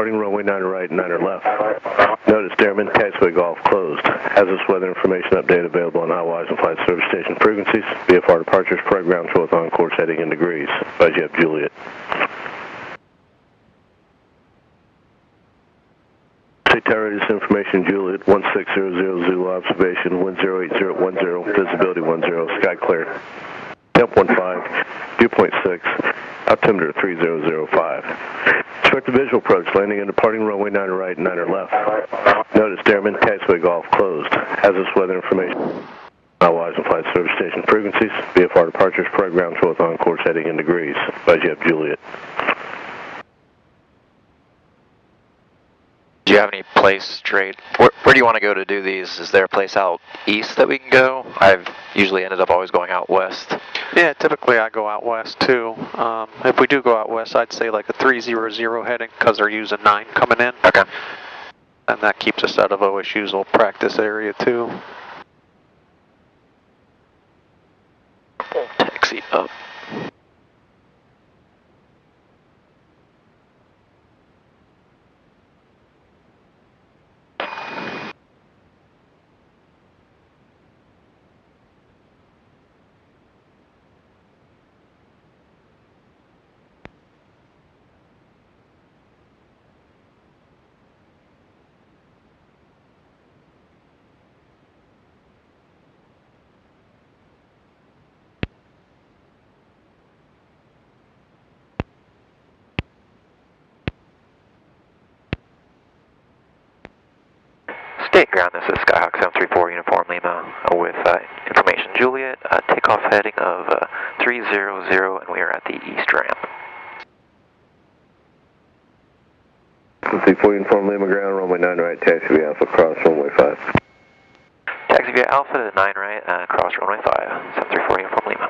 departing runway 9 right, 9 left. Notice Airman, taxiway Golf closed. Hazardous weather information update available on Highwise and Flight Service Station frequencies. VFR departures program 12th on course heading in degrees. Buzz you up, Juliet. Readiness information, Juliet 1600 Zulu observation, wind 08010, visibility 10, sky clear. Temp 15, viewpoint 6, altimeter 3005. Expect a visual approach, landing and departing runway 9 right, 9 left. Notice Airman, taxiway Golf closed. Hazardous weather information. Highwise and Flight Service Station frequencies. VFR departures program 12th on course heading in degrees. Buzz you up, Juliet. Do you have any place straight? Where do you want to go to do these? Is there a place out east that we can go? I've usually ended up always going out west. Yeah, typically I go out west too. If we do go out west, I'd say like a 300 heading because they're using 9 coming in. Okay. And that keeps us out of OSU's old practice area too. Taxi up. State ground, this is Skyhawk 734 Uniform Lima with information Juliet, takeoff heading of 300 and we are at the east ramp. 734 Uniform Lima ground, runway 9 right, taxi via Alpha, cross runway 5. Taxi via Alpha to 9 right, cross runway 5, 734 Uniform Lima.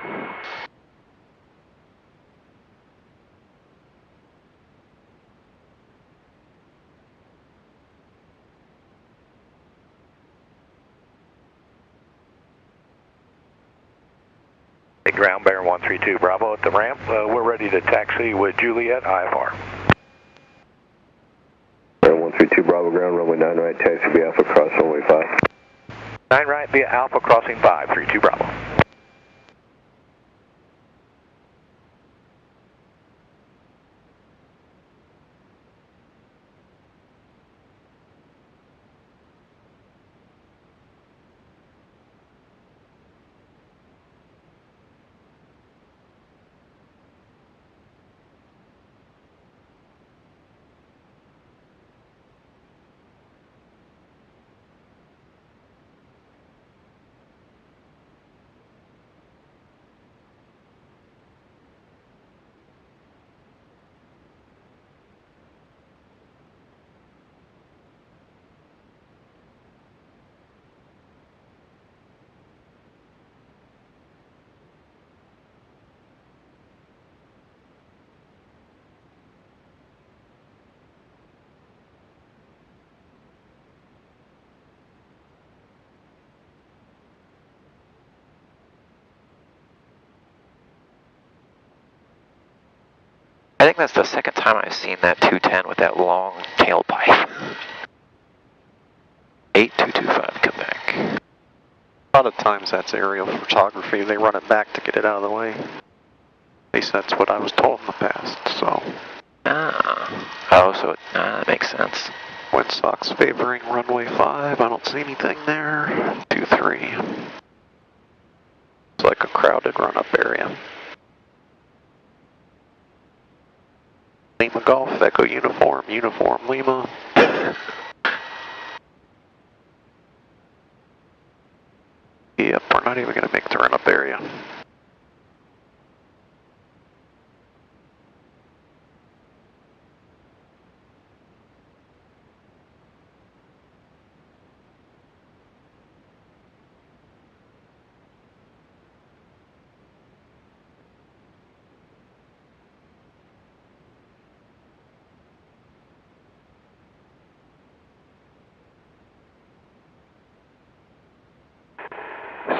Ground bearing 132 Bravo at the ramp. We're ready to taxi with Juliet IFR. Bearing 132 Bravo ground, runway 9 right, taxi via Alpha, cross runway 5. 9 right via Alpha, crossing 532 Bravo. I think that's the second time I've seen that 210 with that long tailpipe. 8225, come back. A lot of times that's aerial photography. They run it back to get it out of the way. At least that's what I was told in the past, so. Oh, so that makes sense. Windsock's favoring runway 5. I don't see anything there. 23. It's like a crowded run-up area. Lima Golf, Echo Uniform, Uniform Lima. Yep, we're not even going to make the run-up area.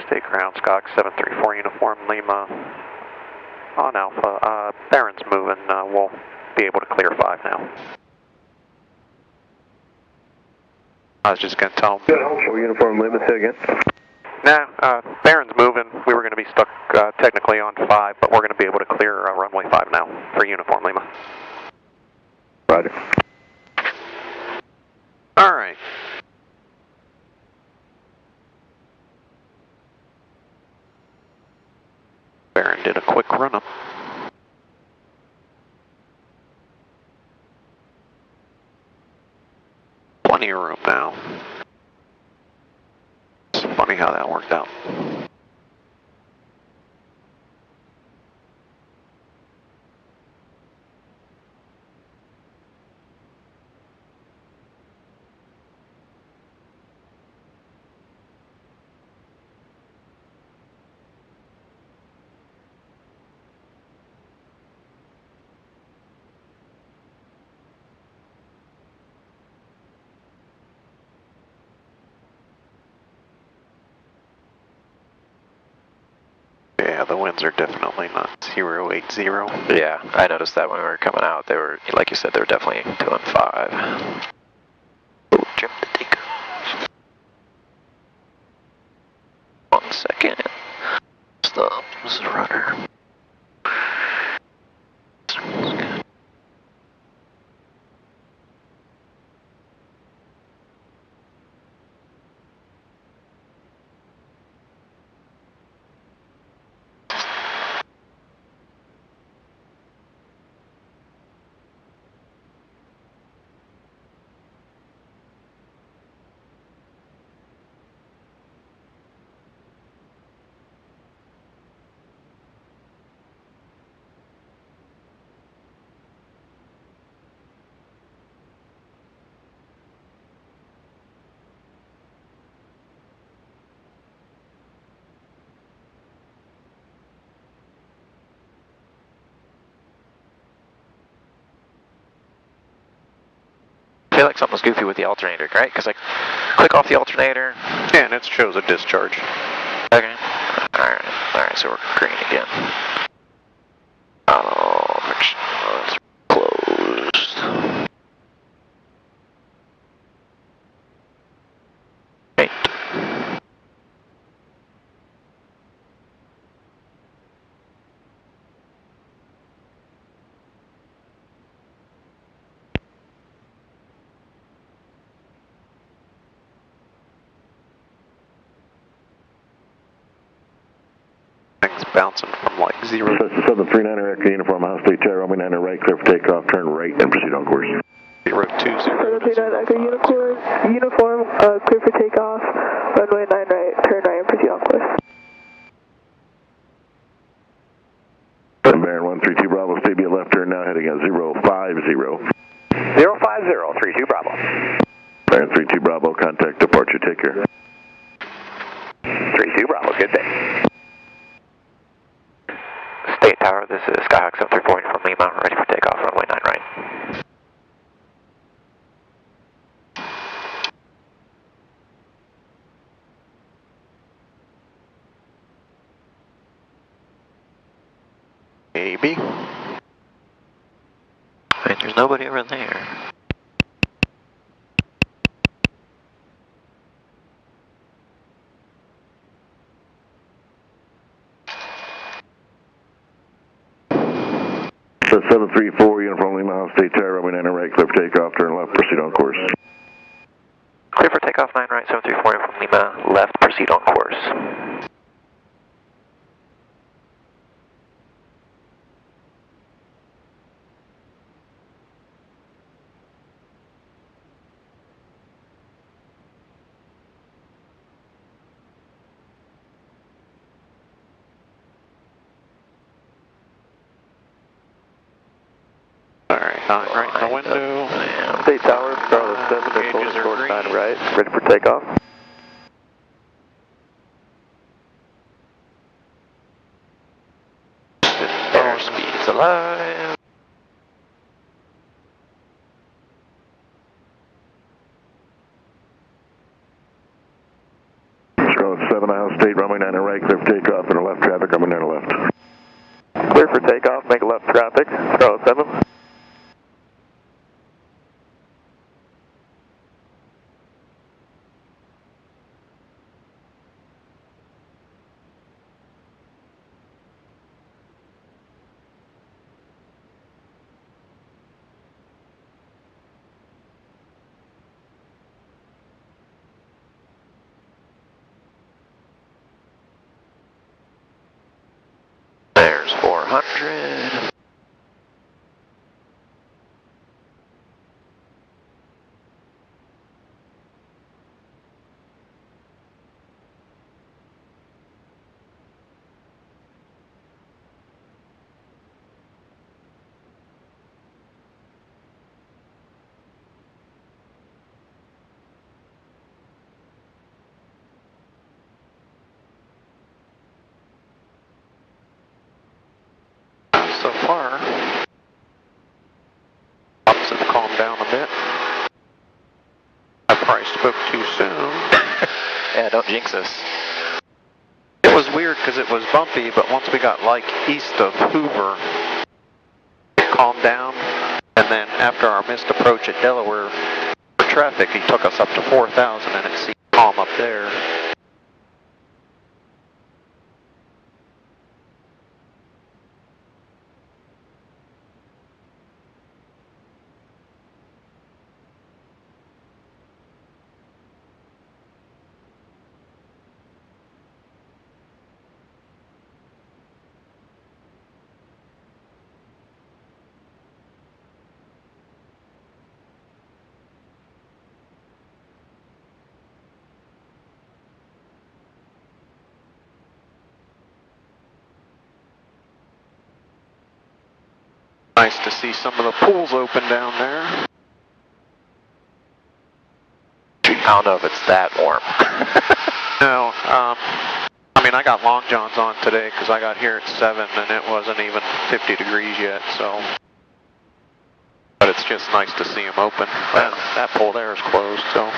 State ground, Skok 734 Uniform Lima on Alpha. Barron's moving. We'll be able to clear 5 now. I was just going to tell them. Good, uniform Lima, say again. Nah, Barron's moving. We were going to be stuck technically on 5, but we're going to be able to clear runway 5 now for uniform Lima. Roger. All right. Barron did a quick run-up. Plenty of room now. It's funny how that worked out. Yeah, the winds are definitely not 080. Yeah, I noticed that when we were coming out, they were, like you said, they were definitely doing 5. Oh, trim the take. 1 second. Stop. This is a rudder. I feel like something's goofy with the alternator, right? Because I click off the alternator. Yeah, and it shows a discharge. Okay. Alright, so we're green again. Oh, it's closed. Right. Things bouncing from like 0. 739er Echo uniform, house state tower, runway 9 right, clear for takeoff, turn right and proceed on course. 020. 739 Echo uniform, clear for takeoff, runway 9 right, turn right and proceed on course. Baron 132 Bravo, stay be a left turn now, heading at 050. 050, 32 Bravo. Baron 32 Bravo, contact departure, take care. 32 Bravo, good day. State Tower, this is Skyhawk 734 from Lima, ready for takeoff, runway 9 right. Maybe. And there's nobody over there. So 734 uniform Lima, house state tower, runway 9 right, clear for takeoff, turn left, proceed on course. Clear for takeoff 9 right, 734 from Lima, left, proceed on course. Alright, right in the window. State Tower, Charlotte 7, they're holding short 9 right, ready for takeoff. Airspeed's alive. Charlotte 7, house state, runway 9 right, clear for takeoff, and a left traffic, runway 9 left. Clear for takeoff, make a left traffic, Charlotte 7. There's 400. So far, ops have calmed down a bit. I probably spoke too soon. Yeah, don't jinx us. It was weird because it was bumpy, but once we got like east of Hoover, it calmed down. And then after our missed approach at Delaware for traffic, he took us up to 4,000 and it seemed calm up there. Nice to see some of the pools open down there. I don't know if it's that warm. No, I mean, I got long johns on today because I got here at 7 and it wasn't even 50 degrees yet, so. But it's just nice to see them open. That pool there is closed, so.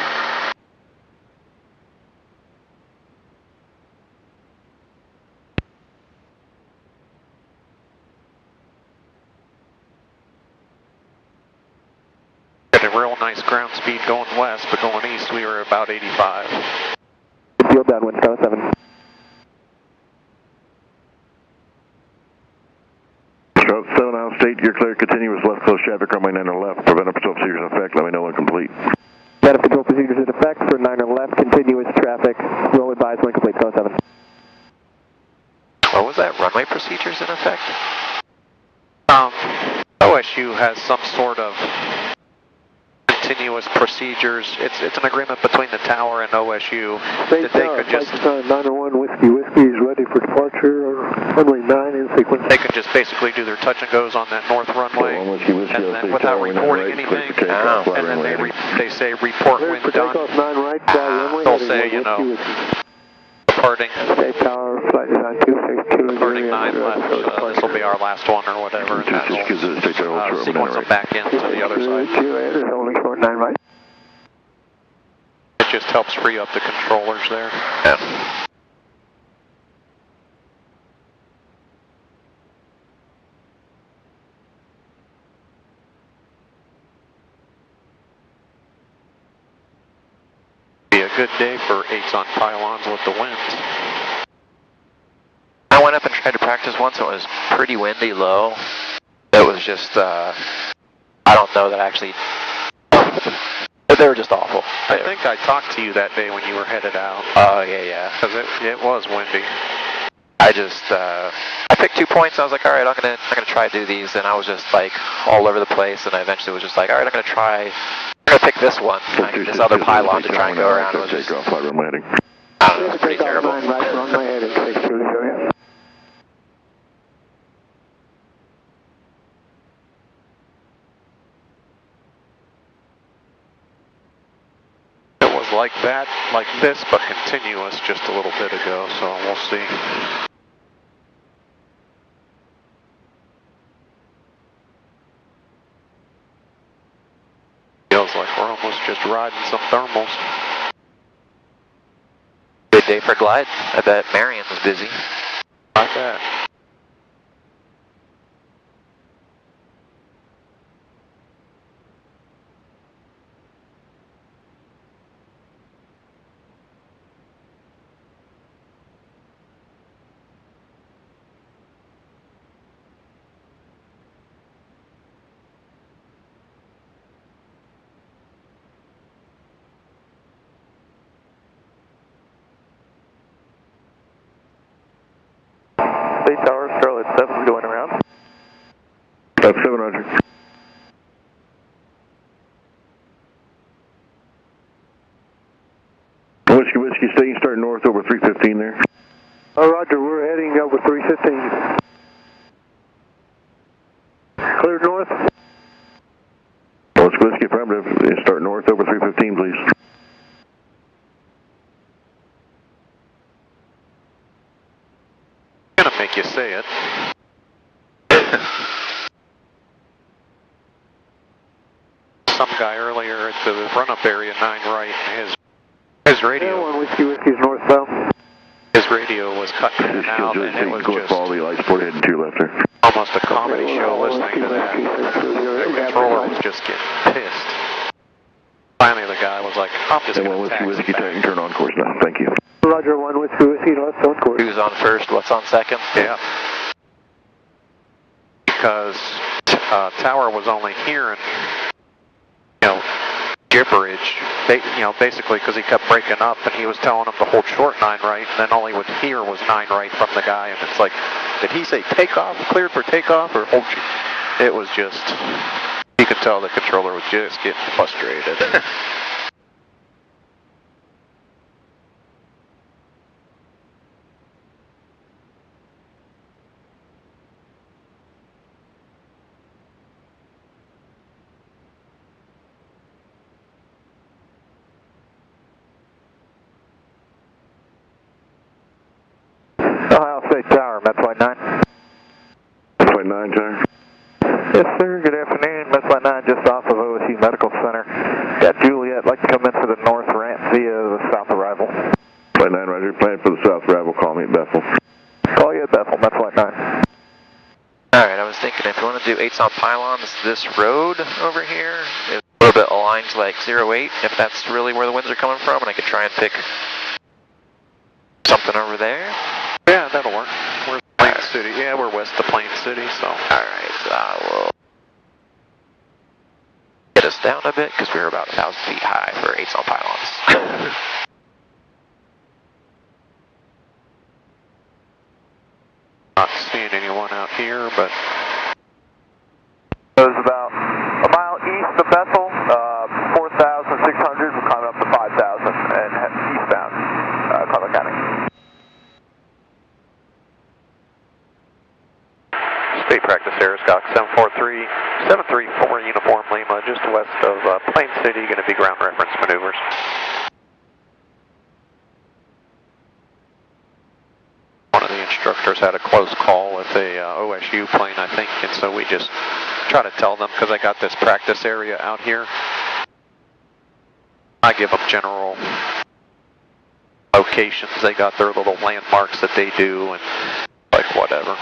Got a real nice ground speed going west, but going east we were about 85. Field downwind, Sky 7. Scout 7 out state, you're clear. Continuous left close traffic, runway 9 on left. Preventative control procedures in effect. Let me know when complete. Preventive control procedures in effect for 9 on left. Continuous traffic. Roll advised when complete. Sky 7. What was that? Runway procedures in effect? OSU has some sort of continuous procedures. It's an agreement between the tower and OSU that they could just 901 Whiskey is ready for departure. Runway 9 in sequence. they could just basically do their touch and goes on that north runway, and then without reporting anything, and then they say report when done. They'll say, you know, departing 9 left. This will be our last one or whatever, and that'll sequence them back into the other side. Only short 9 right. It just helps free up the controllers there. Yeah. Be a good day for 8s on pylons with the winds. I went up and tried to practice once. It was pretty windy, low. It was just, I don't know that actually, but they were just awful. I think I talked to you that day when you were headed out. Oh, yeah. Because it was windy. I just, I picked 2 points. I was like, all right, I'm gonna try to do these. And I was just like all over the place. And I eventually was just like, all right, I'm gonna pick this one, this other pylon to try and go around. It was just, I don't know, it was pretty terrible. It was like that, like this, but continuous just a little bit ago, so we'll see. Feels like we're almost just riding some thermals. Good day for glide. I bet Marion was busy. Like that. Tower, Charlotte 7 going around. 7, Roger. Whiskey, staying starting north over 315 there. Oh, Roger, we're heading over 315. Clear north. Whiskey, affirmative. Start north over 315, please. I'm gonna make you say it. Some guy earlier at the run-up area, 9 right, his radio. Yeah, 1 whiskey's northbound. His radio was cutting in and out, and it was just all the lights, port heading 2 left there. almost a comedy show listening to that. The controller was just getting pissed. Finally, the guy was like, I'm just going to taxi Whiskey, back. Titan, turn on course now. Thank you. Roger, 1 whiskey, left on course. Who's on first? What's on second? Yeah. Because Tower was only hearing, gibberish, basically because he kept breaking up, and he was telling him to hold short 9 right, and then all he would hear was 9 right from the guy, and it's like, did he say takeoff, cleared for takeoff, or hold? It was just, you could tell the controller was just getting frustrated. Ohio State Tower, Metflight 9. Metflight 9, Tower. Yes, sir. Good afternoon. Metflight 9 just off of OSU Medical Center. Got Juliet. Like to come in for the north ramp via the south arrival. Metflight 9, Roger. Plan for the south arrival. Call me at Bethel. Call you at Bethel, Metflight 9. Alright, I was thinking if you want to do 8s on pylons, this road over here is a little bit aligned to like 08, if that's really where the winds are coming from, and I could try and pick something over there. Yeah, that'll work. We're Plain City. Yeah, we're west of Plain City, so. Alright, I will get us down a bit, because we were about 1,000 feet high for 8s on pylons. Not seeing anyone out here, but. It was about a mile east of Bethel, 4,600. We're climbing up to 5,000 and eastbound, Cutler County. State practice air, Scott 734 Uniform Lima, just west of Plain City, going to be ground reference maneuvers. One of the instructors had a close call with a OSU plane, I think, and so we just try to tell them, because I got this practice area out here, I give them general locations. They got their little landmarks that they do, and like whatever.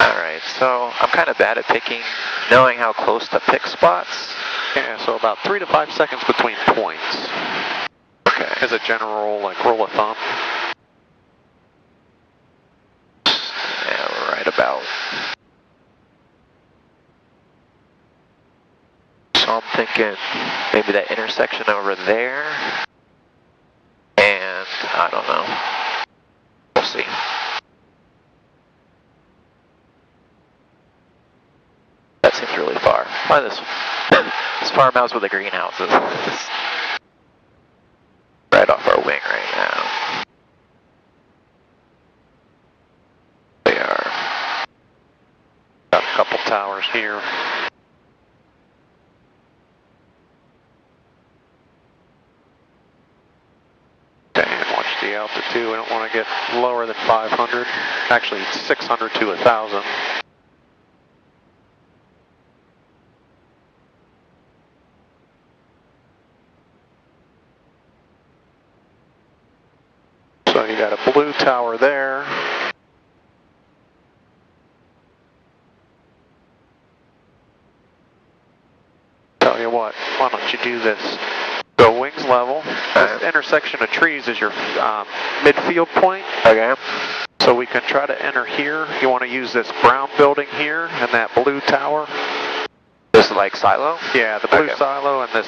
Alright, so I'm kind of bad at knowing how close to pick spots. Yeah, so about 3 to 5 seconds between points. Okay. As a general, like, rule of thumb. Yeah, we're right about. So I'm thinking maybe that intersection over there. And I don't know. We'll see. That seems really far. Why this farmhouse with the greenhouses? Right off our wing right now. We are. Got a couple towers here. Okay, and watch the altitude. We don't want to get lower than 500. Actually, 600 to 1,000. So you got a blue tower there. Tell you what, why don't you do this? Go wings level. This intersection of trees is your midfield point. Okay. So we can try to enter here. You want to use this brown building here and that blue tower? This like silo? Yeah, the blue silo and this,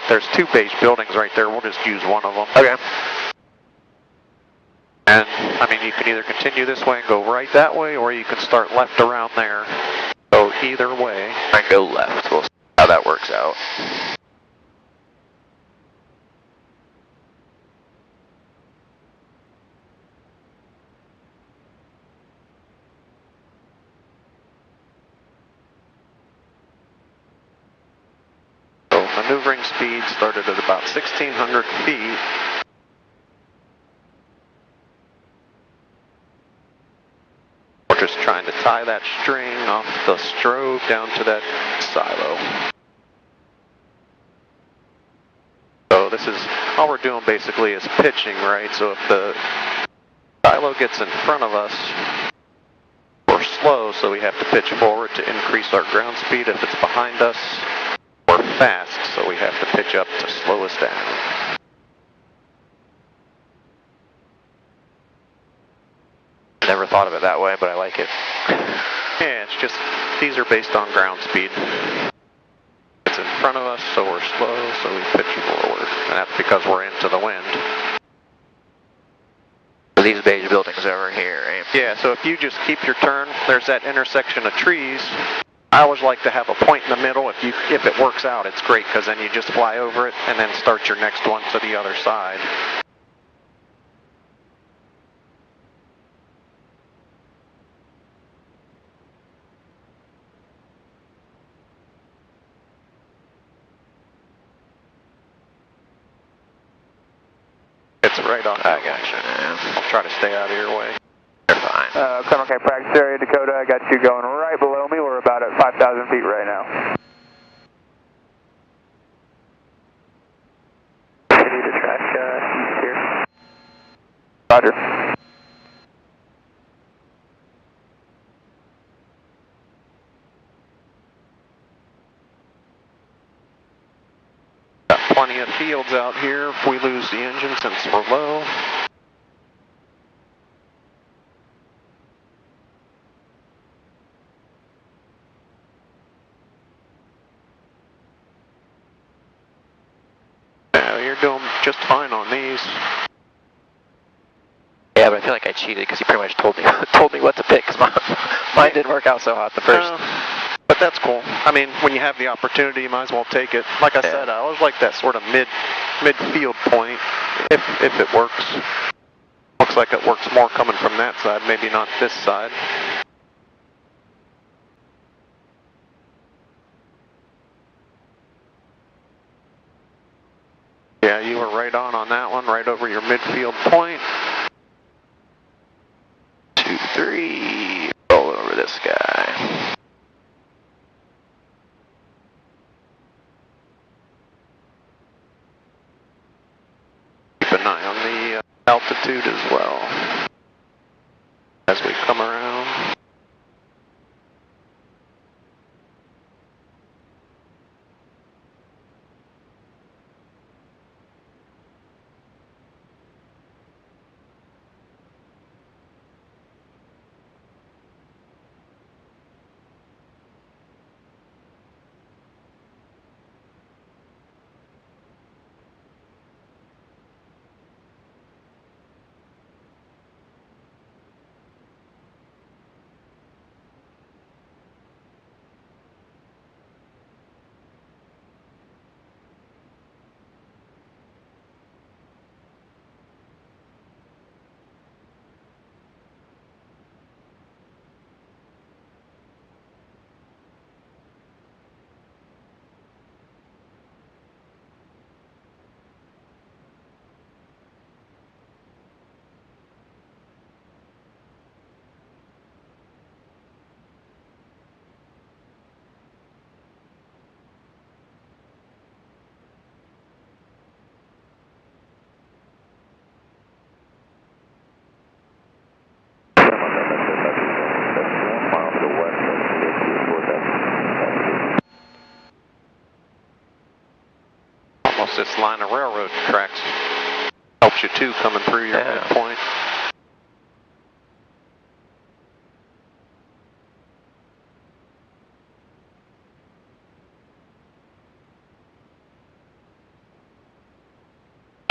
there's two beige buildings right there. We'll just use one of them. Okay. And, I mean, you can either continue this way and go right that way, or you can start left around there. So either way. I go left. We'll see how that works out. Maneuvering speed started at about 1,600 feet. We're just trying to tie that string off the strobe down to that silo. So this is, all we're doing basically is pitching, right? So if the silo gets in front of us, we're slow, so we have to pitch forward to increase our ground speed. If it's behind us, we're fast, so we have to pitch up to slow us down. Never thought of it that way, but I like it. Yeah, it's just, these are based on ground speed. It's in front of us, so we're slow, so we pitch forward. And that's because we're into the wind. These beige buildings over here, eh? Yeah, so if you just keep your turn, there's that intersection of trees. I always like to have a point in the middle. If it works out, it's great, because then you just fly over it and then start your next one to the other side. It's right on. I gotcha. I'll try to stay out of your way. You're fine. Okay, practice area, Dakota. I got you going right below me. We're about at 5,000 feet right now. Ready to track east here. Roger. Got plenty of fields out here if we lose the engine since we're low. You're doing just fine on these. Yeah, but I feel like I cheated because he pretty much told me what to pick, because mine didn't work out so hot the first. But that's cool. I mean, when you have the opportunity, you might as well take it. Like I said, I always like that sort of midfield point, if it works. Looks like it works more coming from that side, maybe not this side. Yeah, you were right on that one, right over your midfield point. 2, 3, roll over this guy. Keep an eye on the altitude as well as we come around. Almost this line of railroad tracks helps you too coming through your midpoint.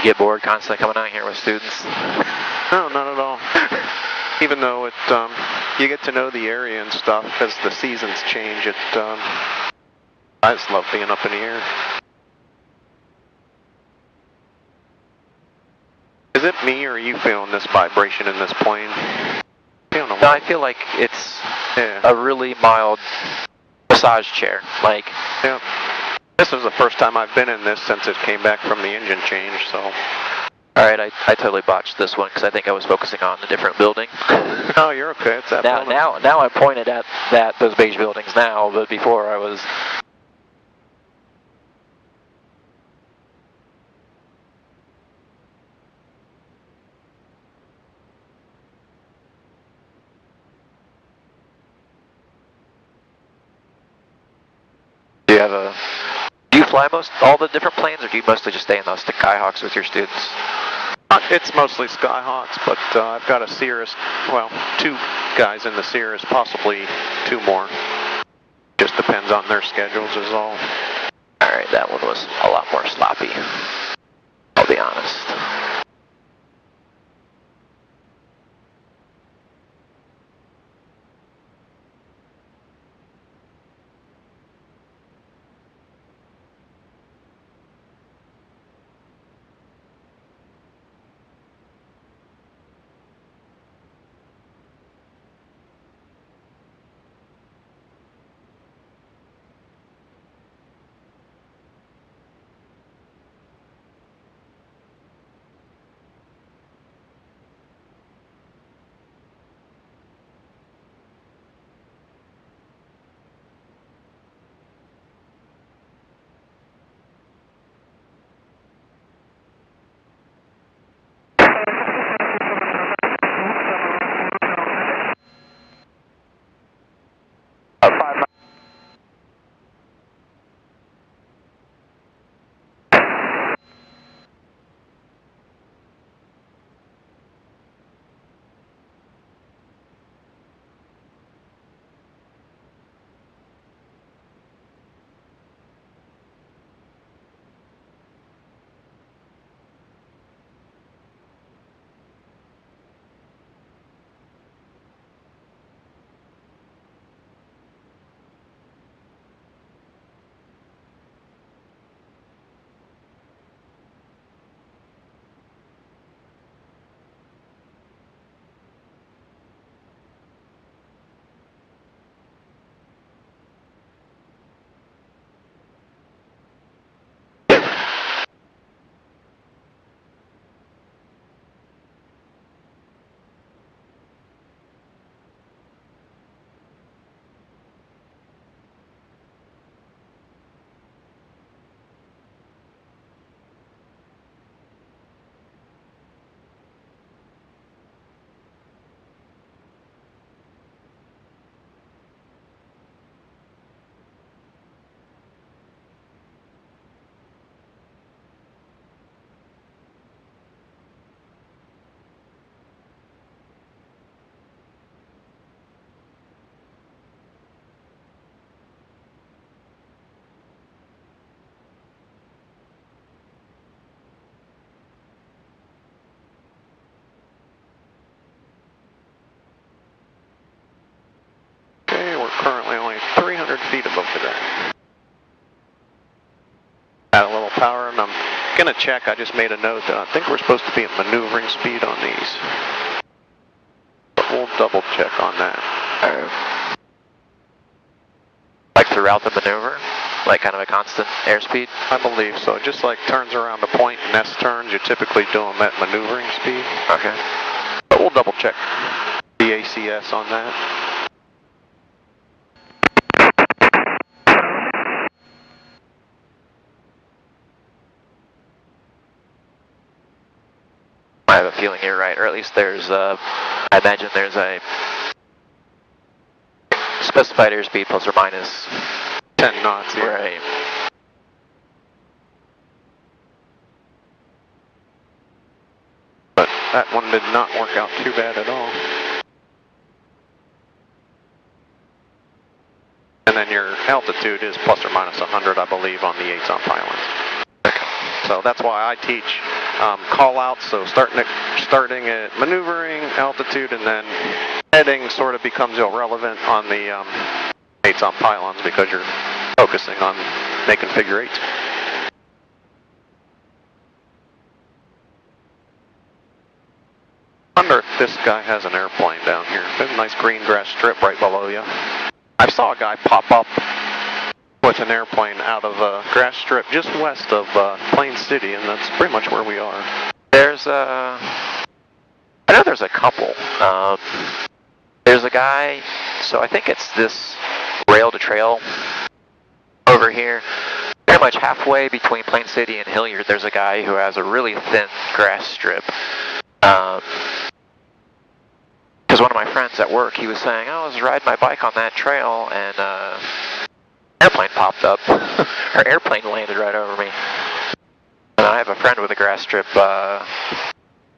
Get bored constantly coming out here with students? No, not at all. Even though it, you get to know the area and stuff as the seasons change. I just love being up in the air. Is it me or are you feeling this vibration in this plane? No, I feel like it's a really mild massage chair. Like, yeah. This is the first time I've been in this since it came back from the engine change, so. Alright, I totally botched this one because I think I was focusing on a different building. No, you're okay. It's that building. Now I pointed at those beige buildings now, but before I was... Do you fly all the different planes, or do you mostly just stay in those Skyhawks with your students? It's mostly Skyhawks, but I've got a Cirrus, well, 2 guys in the Cirrus, possibly 2 more. Just depends on their schedules is all. Alright, that one was a lot more sloppy, I'll be honest. Currently only 300 feet above the ground. Add a little power, and I'm going to check. I just made a note that I think we're supposed to be at maneuvering speed on these. But we'll double check on that. Like throughout the maneuver? Like kind of a constant airspeed? I believe so. Just like turns around the point and S turns, you typically do them at maneuvering speed. Okay. But we'll double check the ACS on that. I have a feeling you're right, or at least there's I imagine there's a specified airspeed plus or minus 10 knots. Yeah. Right. But that one did not work out too bad at all. And then your altitude is plus or minus 100, I believe, on the 8s on pylons. So that's why I teach call out, so starting at maneuvering, altitude, and then heading sort of becomes irrelevant on the eights on pylons because you're focusing on making figure eights. I wonder if this guy has an airplane down here. There's a nice green grass strip right below you. I saw a guy pop up with an airplane out of a grass strip just west of Plain City, and that's pretty much where we are. There's I know there's a couple. There's a guy, so I think it's this rail to trail over here. Pretty much halfway between Plain City and Hilliard, there's a guy who has a really thin grass strip. Because one of my friends at work, he was saying, oh, I was riding my bike on that trail, and airplane popped up. Her airplane landed right over me. And I have a friend with a grass strip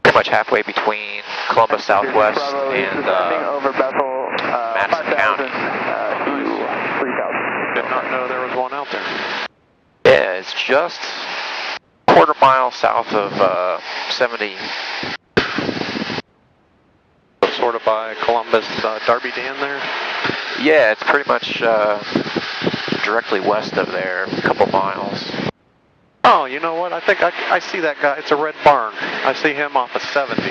pretty much halfway between Columbus Southwest and over Bethel, Madison County. 3,000. Did not know there was one out there. Yeah, it's just a quarter mile south of 70. Sort of by Columbus, Darby Dam there? Yeah, it's pretty much directly west of there, a couple miles. Oh, you know what? I think I see that guy. It's a red barn. I see him off of 70.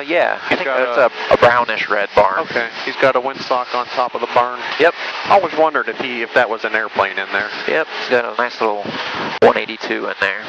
Yeah, I think that's a brownish red barn. Okay, he's got a windsock on top of the barn. Yep. I always wondered if that was an airplane in there. Yep, he's got a nice little 182 in there.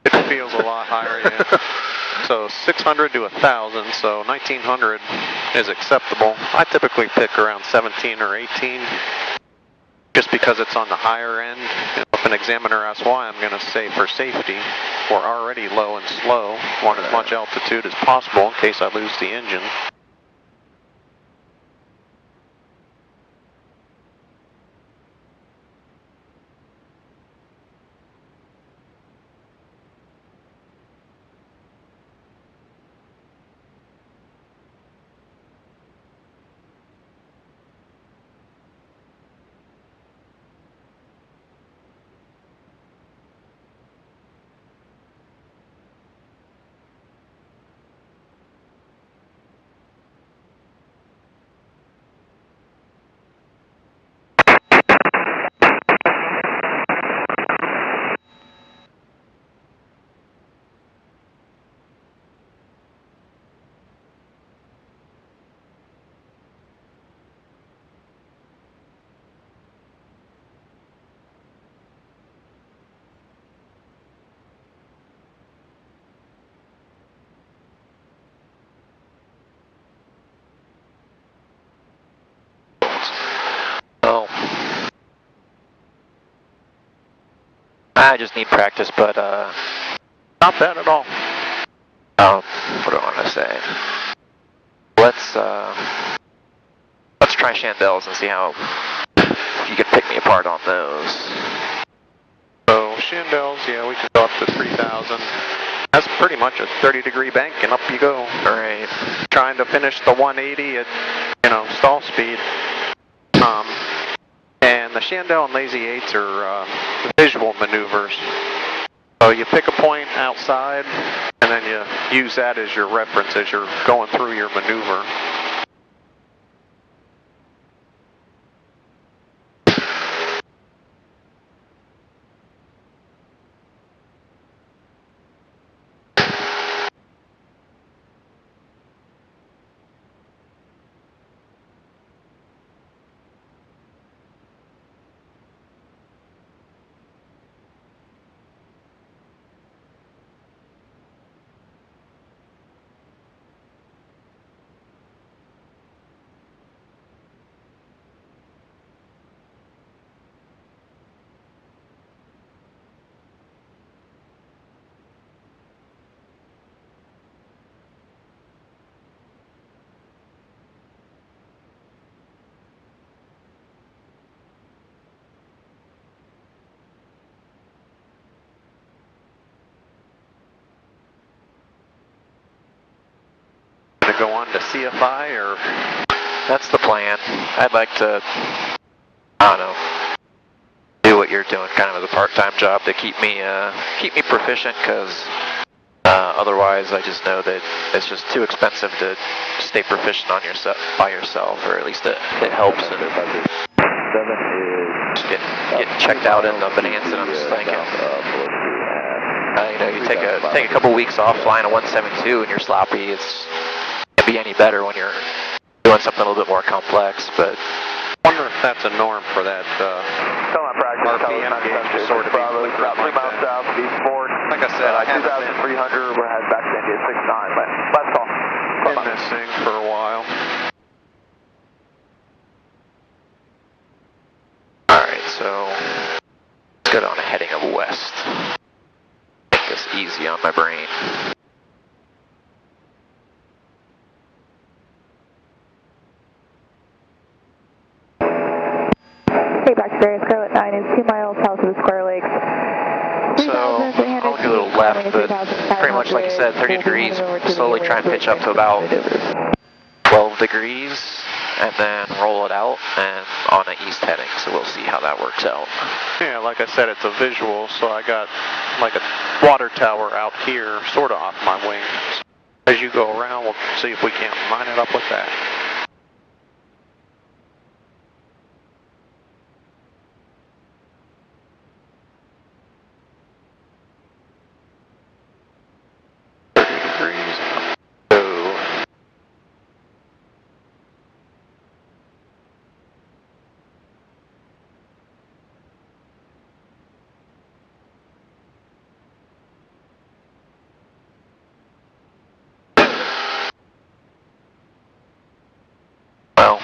It feels a lot higher, yeah. So 600 to 1,000, so 1,900 is acceptable. I typically pick around 17 or 18, just because it's on the higher end. If an examiner asks why, I'm going to say for safety. We're already low and slow. Want as much altitude as possible in case I lose the engine. I just need practice, but not bad at all. What do I want to say? Let's try chandelles and see how you can pick me apart on those. So chandelles, yeah, we can go up to 3,000. That's pretty much a 30-degree bank, and up you go. All right. Trying to finish the 180 at stall speed. And the chandelle and lazy eights are visual maneuvers. So you pick a point outside, and then you use that as your reference as you're going through your maneuver. go on to CFI, or? That's the plan. I'd like to, I don't know, do what you're doing kind of as a part-time job to keep me proficient, because otherwise I just know that it's just too expensive to stay proficient on by yourself, or at least it helps. And just getting checked out in the Bonanza, I'm just thinking, you know, you take a couple weeks off flying a 172 and you're sloppy. It can't be any better when you're doing something a little bit more complex. But I wonder if that's a norm for that RPM gauge to sort of be about 3 miles south of East Ford. Like I said, I haven't been 2,300, we're heading back to India 69, but last call. in this thing for a while. alright, so let's go down a heading of west. Make this easy on my brain. Hey, back to Barry Scarlet 9 is 2 miles south of the Square Lakes. So I'll do a little left, but pretty much like you said, 30 degrees, slowly try and pitch up to about 12 degrees, and then roll it out and on an east heading, so we'll see how that works out. Yeah, like I said, it's a visual, so I got like a water tower out here, sort of off my wing. As you go around, we'll see if we can't line it up with that. Well,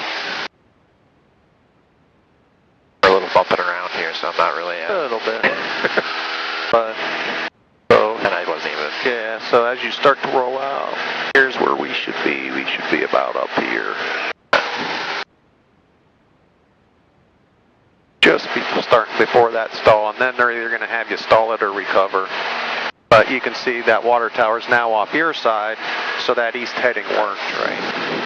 we're a little bumping around here, so I'm not really A little bit. But, so, and I wasn't even. yeah, so as you start to roll out, here's where we should be. We should be about up here. Just starting before that stall, and then they're either going to have you stall it or recover. But you can see that water tower's now off your side, so that east heading worked, right?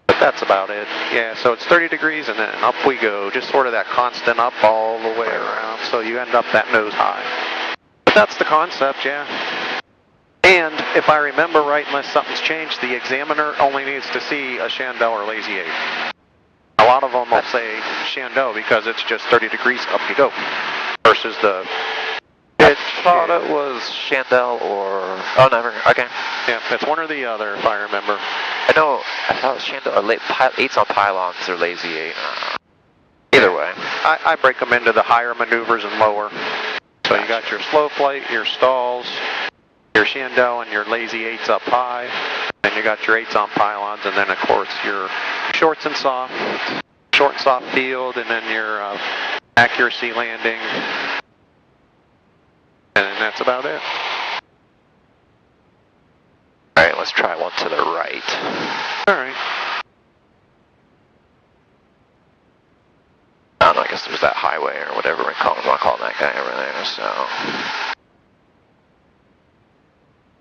But that's about it. Yeah, so it's 30 degrees and then up we go. Just sort of that constant up all the way around, so you end up that nose high. But that's the concept, yeah. And if I remember right, unless something's changed, the examiner only needs to see a Chandelle or Lazy 8. A lot of them will say Chandelle because it's just 30 degrees up you go. Versus the I thought it was Chandelle or... Oh, never. Okay. yeah, it's one or the other if I remember. I thought it was Chandelle or 8s on pylons or Lazy 8. Either way. I break them into the higher maneuvers and lower. So you got your slow flight, your stalls, your Chandelle and your Lazy 8s up high. Then you got your 8s on pylons, and then of course your short and soft field, and then your accuracy landing. And then that's about it. Alright, let's try one to the right. Alright. I don't know, I guess there's that highway or whatever we want to call that guy over there, so...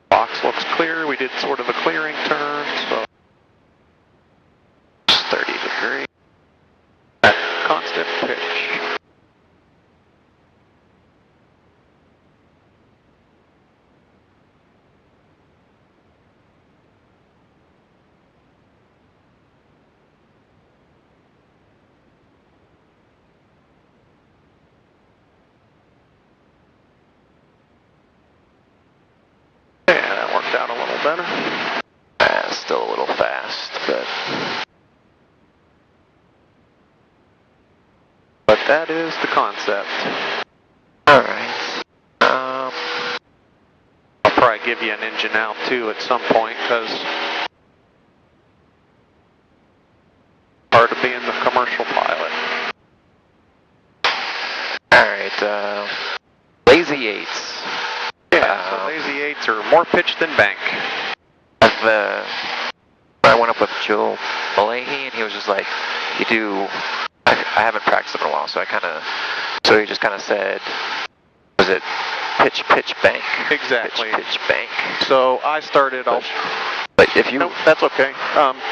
Box looks clear. We did sort of a clearing turn, so... 30 degrees. Constant pitch. Yeah, that worked out a little better. Still a little fast, But that is the concept. alright. I'll probably give you an engine out too at some point, because part of being the commercial pilot. Alright, Lazy 8s. Yeah, so Lazy 8s are more pitch than bank. I went up with Joe Malahy, and he was just like, I haven't practiced in a while, so he just kind of said, was it pitch, bank? Exactly. Pitch, bank. So I started, But if you... No, that's okay.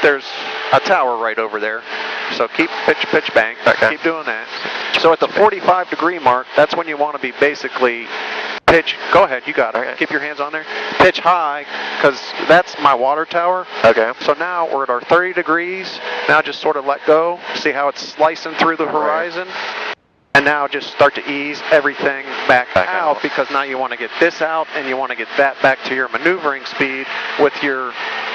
There's a tower right over there. So keep pitch bank. Okay. Keep doing that. So at the 45-degree mark, that's when you want to be basically pitch. Go ahead, you got it. Okay. Keep your hands on there. Pitch high, because that's my water tower. Okay. So now we're at our 30 degrees. Now just sort of let go. See how it's slicing through the horizon? And now just start to ease everything back out, because now you want to get this out and you want to get that back to your maneuvering speed with your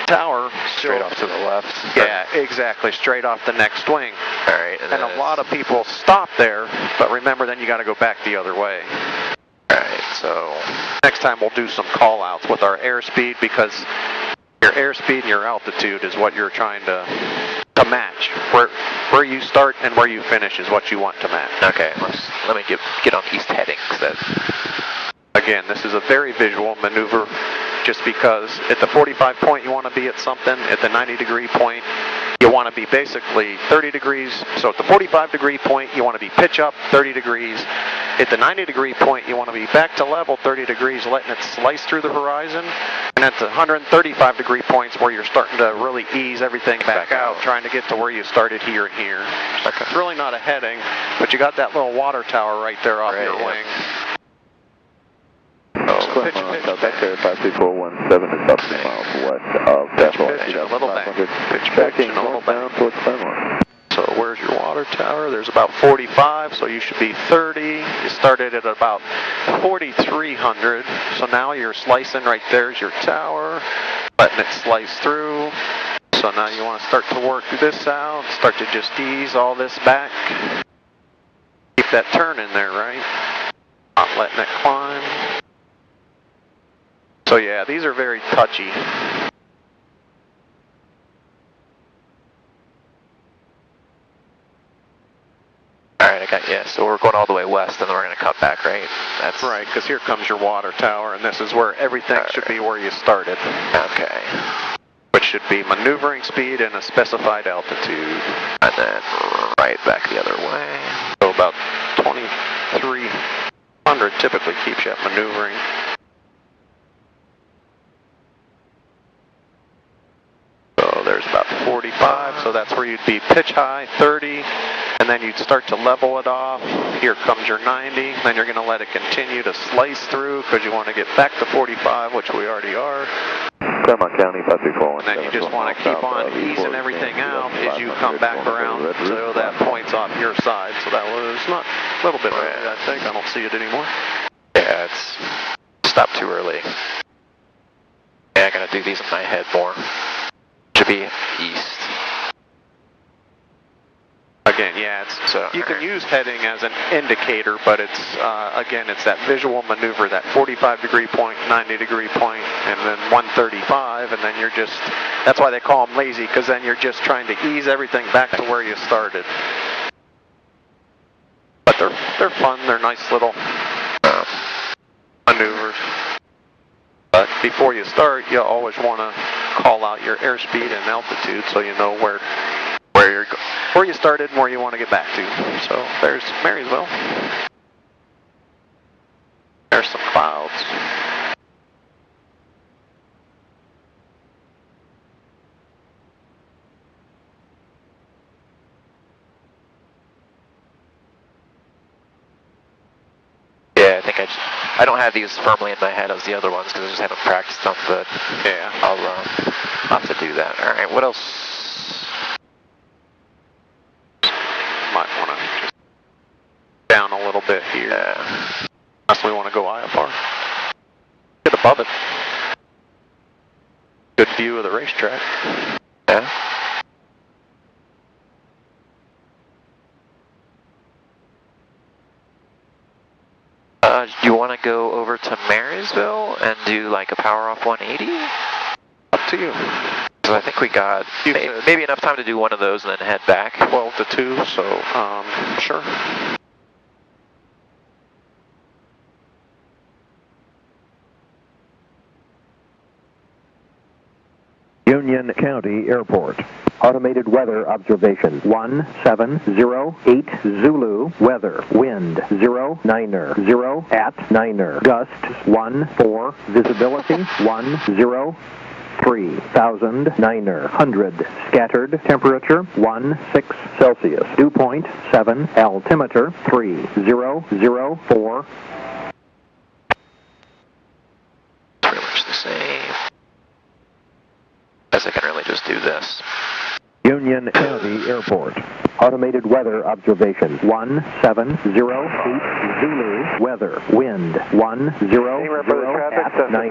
tower Straight off to the left. Yeah, exactly. Straight off the next wing. All right. And a lot of people stop there, but remember, then you got to go back the other way. All right, so Next time we'll do some call outs with our airspeed, because your airspeed and your altitude is what you're trying to match. Where you start and where you finish is what you want to match. okay, let me get on east heading. Again, this is a very visual maneuver, just because at the 45 point you want to be at something, at the 90 degree point you want to be basically 30 degrees. So at the 45 degree point you want to be pitch up 30 degrees. At the 90 degree point you want to be back to level 30 degrees, letting it slice through the horizon. And at the 135 degree points where you're starting to really ease everything back out, trying to get to where you started here and here. Okay. It's really not a heading, but you got that little water tower right there off your wing. Pitch, back there, 53417 is up 2 miles west of Bethel. Pitch a little back. Pitch Backing a little down back. towards Fenway. So where's your water tower? There's about 45, so you should be 30. You started at about 4,300, so now you're slicing right there's your tower, letting it slice through. So now you want to start to work this out, start to just ease all this back. Keep that turn in there, right? Not letting it climb. So yeah, these are very touchy. Alright, I got you. So we're going all the way west, and then we're going to cut back, right? That's right, because here comes your water tower, and this is where everything should be where you started. Okay. Which should be maneuvering speed and a specified altitude. And then right back the other way. So about 2,300 typically keeps you at maneuvering. So there's about 45, so that's where you'd be pitch high, 30, and then you'd start to level it off. Here comes your 90, then you're going to let it continue to slice through, because you want to get back to 45, which we already are. Claremont County, 53417. And then you just want to keep on easing everything out as you come back around, so that point's off your side. So that was not a little bit early, I think. I don't see it anymore. Yeah, it's stopped too early. Yeah, I got to do these in my head more. Should be east. Again, yeah, it's, so you can use heading as an indicator, but it's, again, it's that visual maneuver, that 45 degree point, 90 degree point, and then 135, and then you're just, that's why they call them lazy, because then you're just trying to ease everything back to where you started. But they're fun, they're nice little maneuvers. But before you start, you always want to call out your airspeed and altitude so you know where you started and where you want to get back to. So there's Marysville. There's some clouds. Yeah, I think I don't have these firmly in my head as the other ones, because I just haven't practiced them, but Yeah. I'll have to do that. All right, what else? Might want to just down a little bit here. Unless we want to go IFR. Get above it. Good view of the racetrack. Yeah. Do you want to go over to Marysville and do like a power off 180? Up to you. So I think we got maybe enough time to do one of those and then head back. 12 to 2, so sure. Union County Airport. Automated weather observation 1708 Zulu. Weather wind 090 at 9er. Gusts 14. Visibility 10. 3,900. Scattered. Temperature 16 Celsius. Dew point 7. Altimeter 3004. Pretty much the same. Guess I can really just do this. Union County Airport. Automated weather observation 1708 Zulu. Weather. Wind 10 at 9.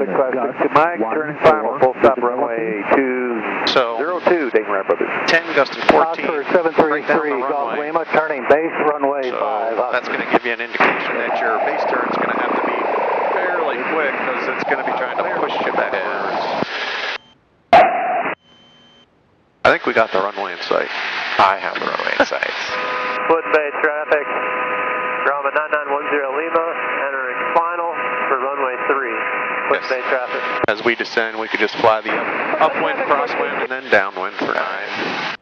Mike, turning final, full stop runway 202, Dayton Rap Brothers. 10 gusting 14. Oscar 733, right down the Golf runway. Lima, turning base runway So 5. that's going to give you an indication that your base turn's going to have to be fairly quick because it's going to be trying to push you backwards. I think we got the runway in sight. I have the runway in sights. Foot Bay traffic, Brahma 9910 Lima, entering final for runway 3. Foot Yes. Bay traffic. As we descend, we could just fly the upwind, crosswind, and then downwind for 9.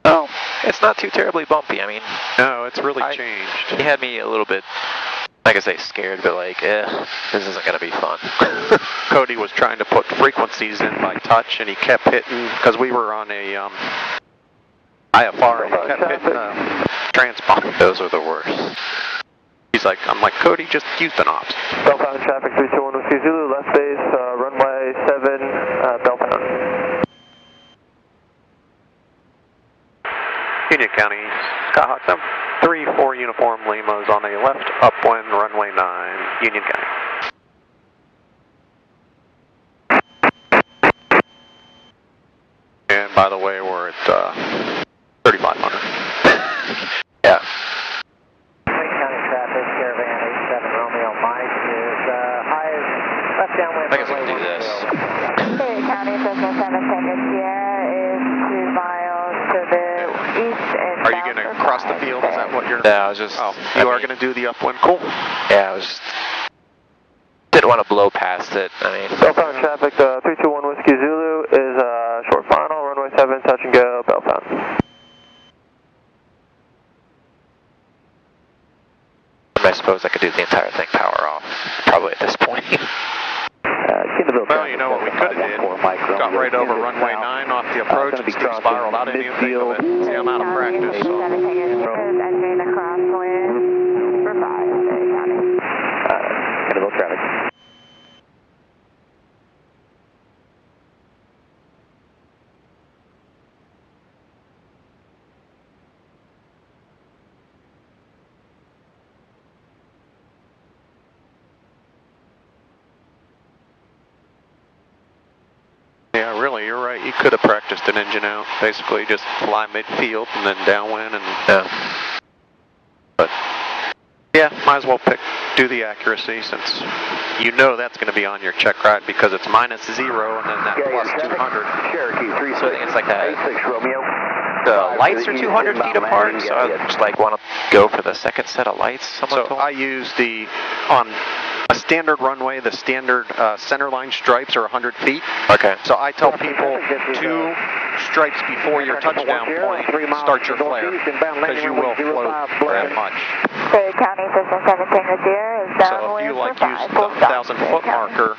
Oh, it's not too terribly bumpy. I mean, No, it's really changed. he had me a little bit, like I say, scared, but like, this isn't going to be fun. Cody was trying to put frequencies in by touch, and he kept hitting, because we were on a IFR, and he kept hitting the transponder. Those are the worst. He's like, I'm like, Cody, just use the knobs. Belltown traffic 321 Whiskey Zulu, left base, runway 7, Belltown. Union County, Scott Hudson, 3-4 Uniform Lima's on a left upwind, runway 9, Union County. And by the way, we're at 3,500. Yeah. Wayne County traffic, Caravan 87 Romeo Mike is high as left downwind. I guess I can do this. Hey, County Cessna 710 Sierra is 2 miles to the east and Are you going to cross the field? Is that what you're... Yeah, I was just... Oh, you are going to do the upwind? Cool. Yeah, I was just... Didn't want to blow past it. I mean... Belltown traffic 321 Whiskey Zulu is short final, runway 7, touch and go, Belltown. I suppose I could do the entire thing power off, probably at this point. Well, you know what we could have did? Got right over runway 9 off the approach and steep spiraled out into the field. See, I'm out of practice, so... entering the crosswind for 5, Hey, County. Individual traffic. Yeah, really, you're right. You could have practiced an engine out. Basically, just fly midfield and then downwind and... Yeah. But, yeah, might as well do the accuracy since you know that's going to be on your check ride because it's -0 and then that plus 200. Cherokee So I think it's like that. 86 Romeo. The lights are 200 feet apart, so I just like want to go for the second set of lights. Someone So told I me. use on a standard runway, the standard center line stripes are 100 feet. Okay. So I tell people 2 stripes before your touchdown point, start your flare, because you will float that much. Hey, County Cessna 710 Sierra is So if downwind you for like 5, use full the stop. 1,000-foot marker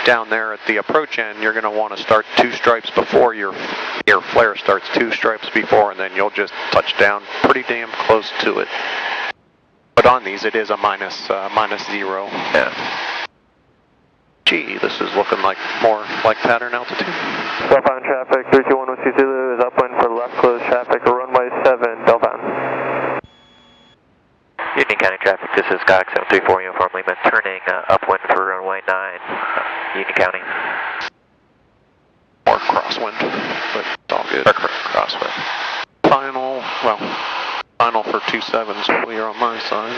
down there at the approach end, you're going to want to start 2 stripes before your flare starts 2 stripes before, and then you'll just touch down pretty damn close to it. But on these, it is a minus 0. Yeah. Gee, this is looking like more like pattern altitude. Belltown traffic 321 Whiskey Zulu is upwind for left closed traffic, runway 7, Belltown. Union County traffic, this is Scott 734 Uniform Lima, turning upwind for runway 9, Union County. Or crosswind, but it's all good. Or crosswind. Final for 27s, hopefully you're on my side.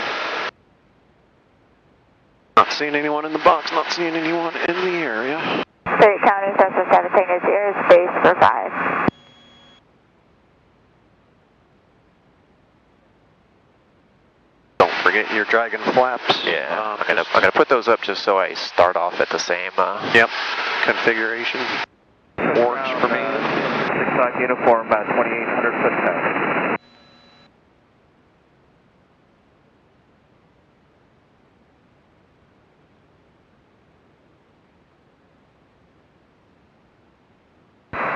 Not seeing anyone in the box, not seeing anyone in the area. Hey, County Cessna 710 Sierra is base for 5. Don't forget your dragon flaps. Yeah, I'm gonna put those up just so I start off at the same. Yep, configuration. Orange for me. 6-5 uniform, about 2,800 foot past.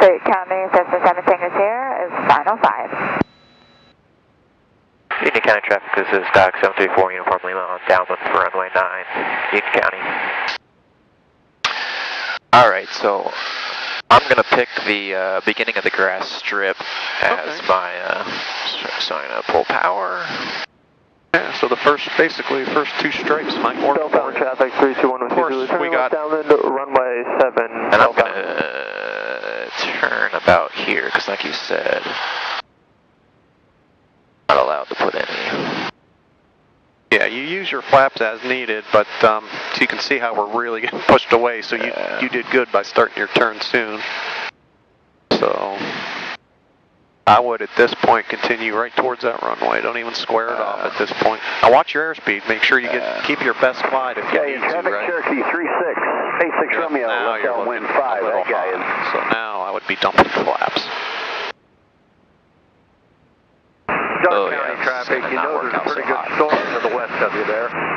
Straight County 57 Tango Sierra is final 5. Union County traffic, this is Dock 734 Uniform Lima on downwind for runway 9, Union County. Alright, so I'm going to pick the beginning of the grass strip as my, so I'm going to pull power. Yeah, so the basically first two stripes might work. Southbound traffic 321 with you, Julie. We got downwind runway 7. And I'm going to turn about here, because like you said, not allowed to put any. Yeah, you use your flaps as needed, but so you can see how we're really getting pushed away, so you did good by starting your turn soon. So I would, at this point, continue right towards that runway. Don't even square it off at this point. Now watch your airspeed. Make sure you keep your best glide if you need to, traffic right? Cherokee 36, 86 Romeo, left downwind 5, that guy is. So now I would be dumping flaps. Dark County traffic, you know there's a pretty good storm to the west of you there.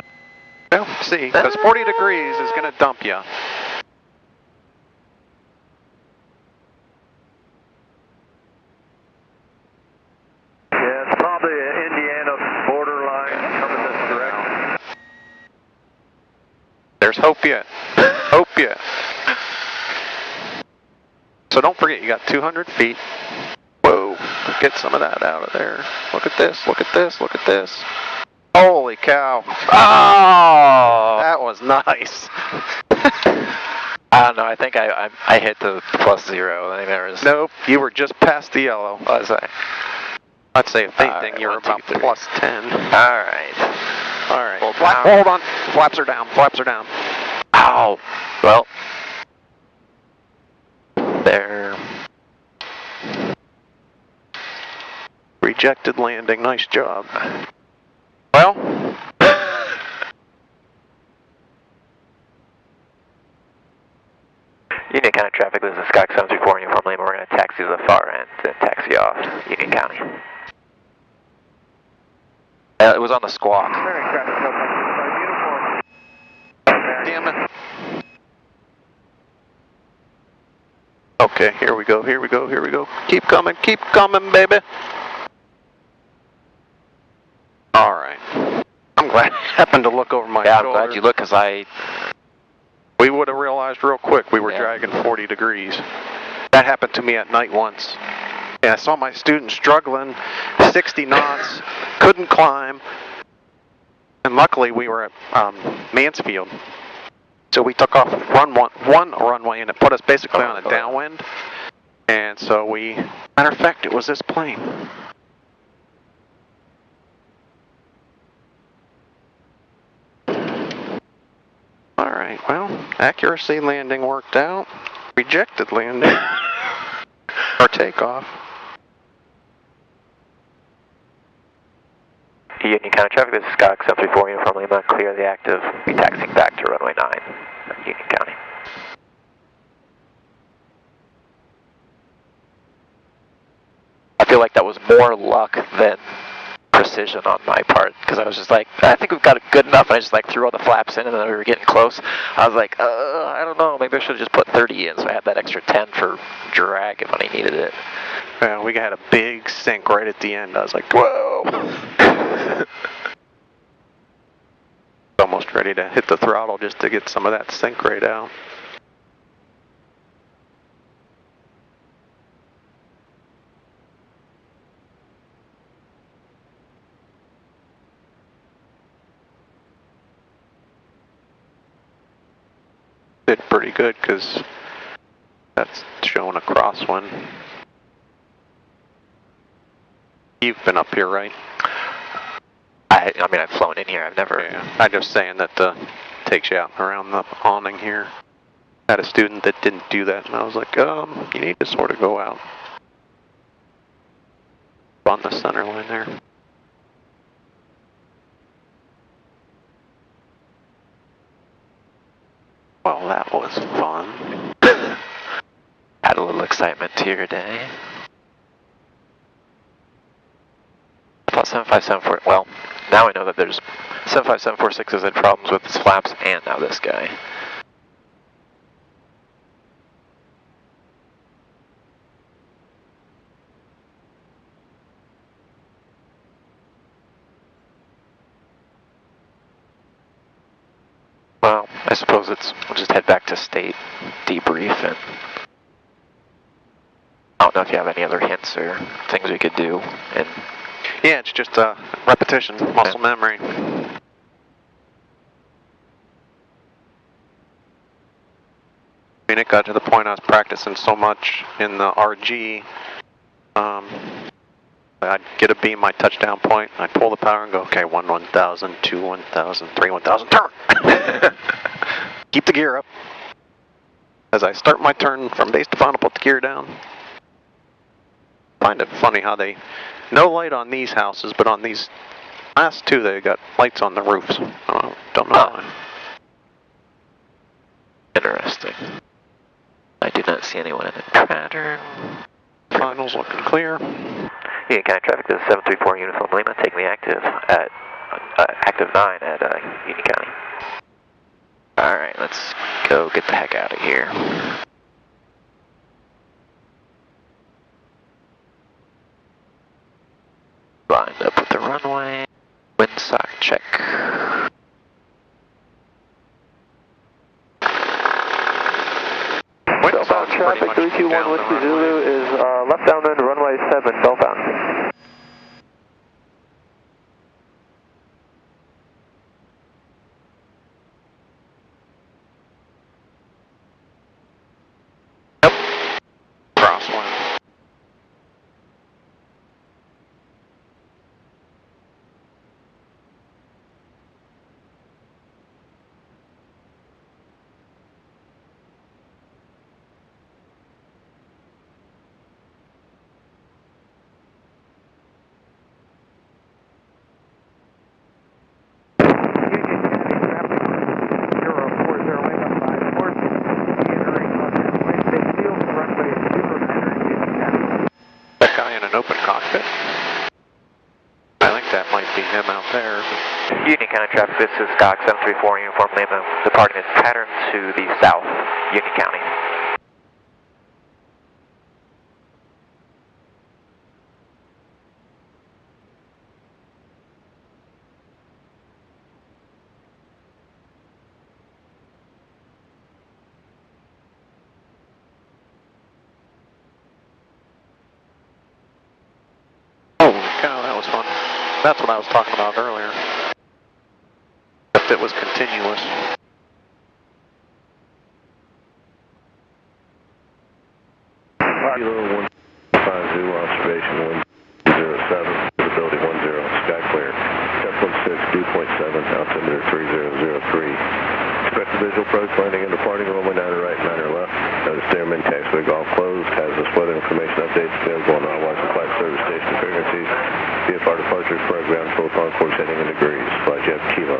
Well, see, because 40 degrees is going to dump you. Yeah, it's probably an Indiana borderline coming this direction. There's hope yet. Hope yet. So don't forget, you got 200 feet. Whoa, get some of that out of there. Look at this, look at this, look at this. Holy cow. Oh, that was nice. I don't know, I think I hit the +0. I think there was... Nope, you were just past the yellow. What was I? I'd say if anything, you're about +10. Alright. Alright. Hold on. Flaps are down, flaps are down. Ow. Well. There. Rejected landing, nice job. Well. Union County traffic, this is Sky 734 Uniform Lima. We're going to taxi to the far end and taxi off Union County. It was on the squawk. Damn it. Okay, here we go, here we go, here we go. Keep coming, baby. Alright. I'm glad I happened to look over my shoulder. I'm glad you looked, because we would have realized real quick we were dragging 40 degrees. That happened to me at night once. And I saw my student struggling, 60 knots, couldn't climb. And luckily we were at Mansfield. So we took off one runway and it put us basically on a downwind. And so matter of fact, it was this plane. Alright, well, accuracy landing worked out. Rejected landing. Or takeoff. Union County traffic, this is Scott 734 Uniform Lima. Clear the active. Be taxiing back to runway 9, Union County. I feel like that was more luck than precision on my part, because I was just like, I think we've got it good enough, and I just like threw all the flaps in, and then we were getting close. I was like, I don't know, maybe I should have just put 30 in, so I had that extra 10 for drag if I needed it. Yeah, we had a big sink right at the end. I was like, whoa! Almost ready to hit the throttle just to get some of that sink rate out. Did pretty good because that's showing a crosswind. You've been up here, right? I mean, I've flown in here. I've never... Yeah, I'm just saying that takes you out around the awning here. I had a student that didn't do that, and I was like, you need to sort of go out. On the center line there. Well, that was fun. Add a little excitement to your day. I thought 7574, well, now I know that there's 75746 has had problems with its flaps and now this guy. Well, I suppose we'll just head back to state, debrief, and I don't know if you have any other hints or things we could do. And yeah, it's just repetition, muscle memory. I mean, it got to the point I was practicing so much in the RG, I'd get a beam, my touchdown point, I'd pull the power and go, okay, 1 1000, 2 1000, 3 1000, turn! Keep the gear up. As I start my turn from base to final, put the gear down. Find it funny how they, no light on these houses, but on these last two, they got lights on the roofs. Don't know why. Interesting. I do not see anyone in the pattern. Finals looking clear. Yeah, County traffic, this is 734 Uniform Lima, taking me active at active 9 at Union County. Alright, let's go get the heck out of here. Lined up with the runway. Windsock check. Southbound traffic 321 Whiskey Zulu is left downwind runway 7, southbound. Crosswind. That guy in an open cockpit. I think that might be him out there. Union County traffic, this is Scott 734 Uniform Lima, departing its pattern to the south, Union County. Holy cow, that was fun. That's what I was talking about earlier. Except it was continuous. Kilo 150, observation 107, visibility 10, sky clear. 10.6, dew point 7, altimeter 3003. Expected visual approach, landing and departing, runway 9 right, 9 left. Notice Dearman, taxiway golf closed, hazardous weather information updates available on all wise and flight service station frequencies. VFR departures program, full concourse heading in degrees. Flyjet Kilo.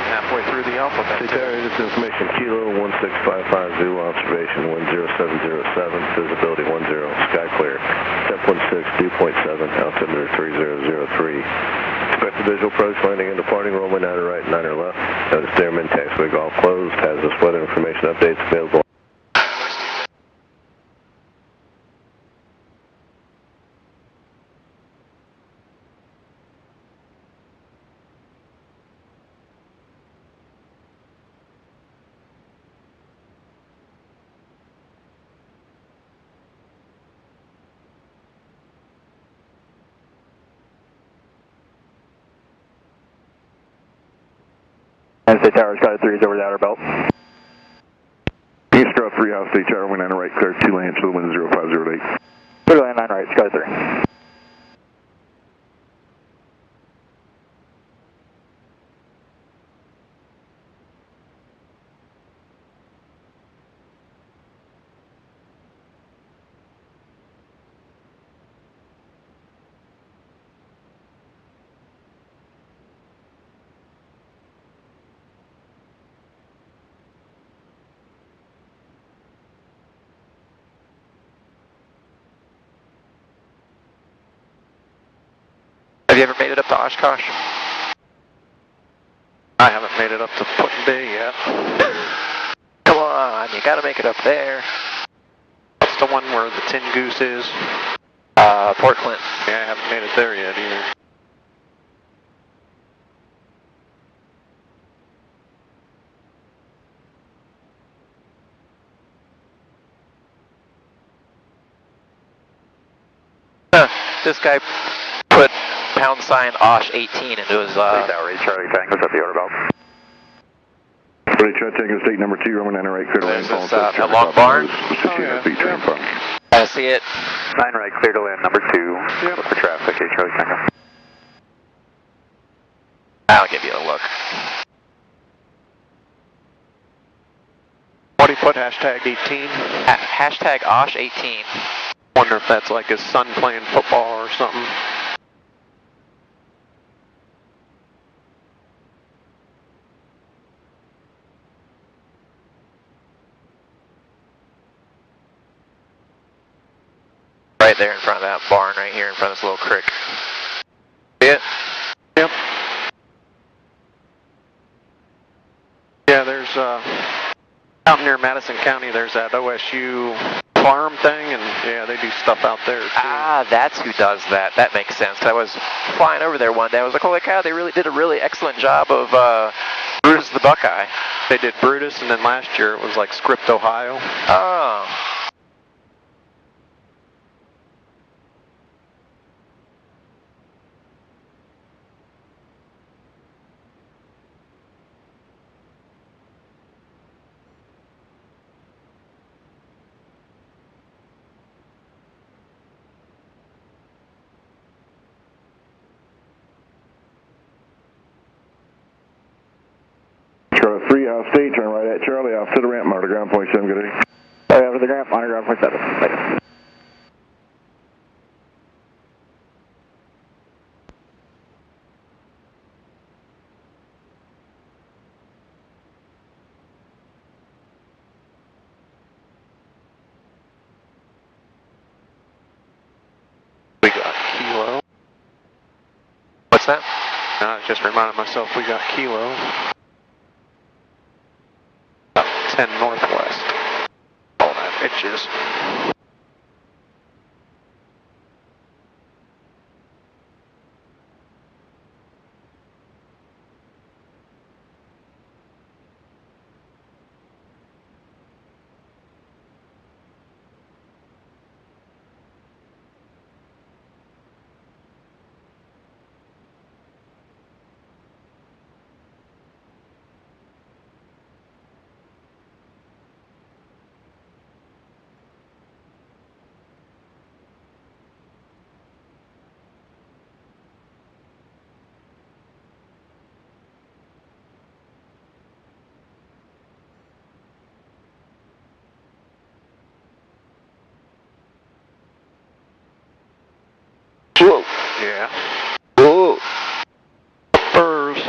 Halfway through the alphabet. Secretary, this information, Kilo 1655 Zulu, observation 10707, visibility 10, sky clear. 10.6, dew point 7, altimeter 3003. Expected visual approach, landing and departing, runway 9 right, 9 left. Notice Dearman, taxiway golf closed, hazardous weather information updates available. State Tower, Sky 3 is over the outer belt. East Row 3 House State Tower, wind 9 right, clear 2 lanes to the wind 0508. Clear land 9 right, Sky 3. Have you ever made it up to Oshkosh? I haven't made it up to Put-in-Bay yet. Come on, you gotta make it up there. That's the one where the Tin Goose is. Port Clinton. Yeah, I haven't made it there yet either. this guy put # OSH 18 into his, Tower 8, Charlie Tango, is that the order belt? Ready, Charlie Tango, state number 2, Roman 9 right, clear to land. There's this, a long barn. I see it. 9 right, clear to land, number 2. Yep. Look for traffic, 8 Charlie Tango. I'll give you a look. What do you put, hashtag 18? Hashtag OSH 18. Wonder if that's like his son playing football or something. Right there in front of that barn, right here in front of this little creek. See it? Yep. Yeah, there's out near Madison County, there's that OSU farm thing, and yeah, they do stuff out there too. Ah, that's who does that. That makes sense. I was flying over there one day. I was like, holy cow, they really did a really excellent job of Brutus the Buckeye. They did Brutus, and then last year it was like Script, Ohio. Oh. Charlie 3, House State, turn right at Charlie, off to the ramp, monitor ground point 7, good day. Sorry, over the ramp, monitor ground point 7. Later. We got Kilo. What's that? I just reminded myself we got Kilo. About 10 northwest. All that inches. Whoa. Yeah. Whoa. Burrs.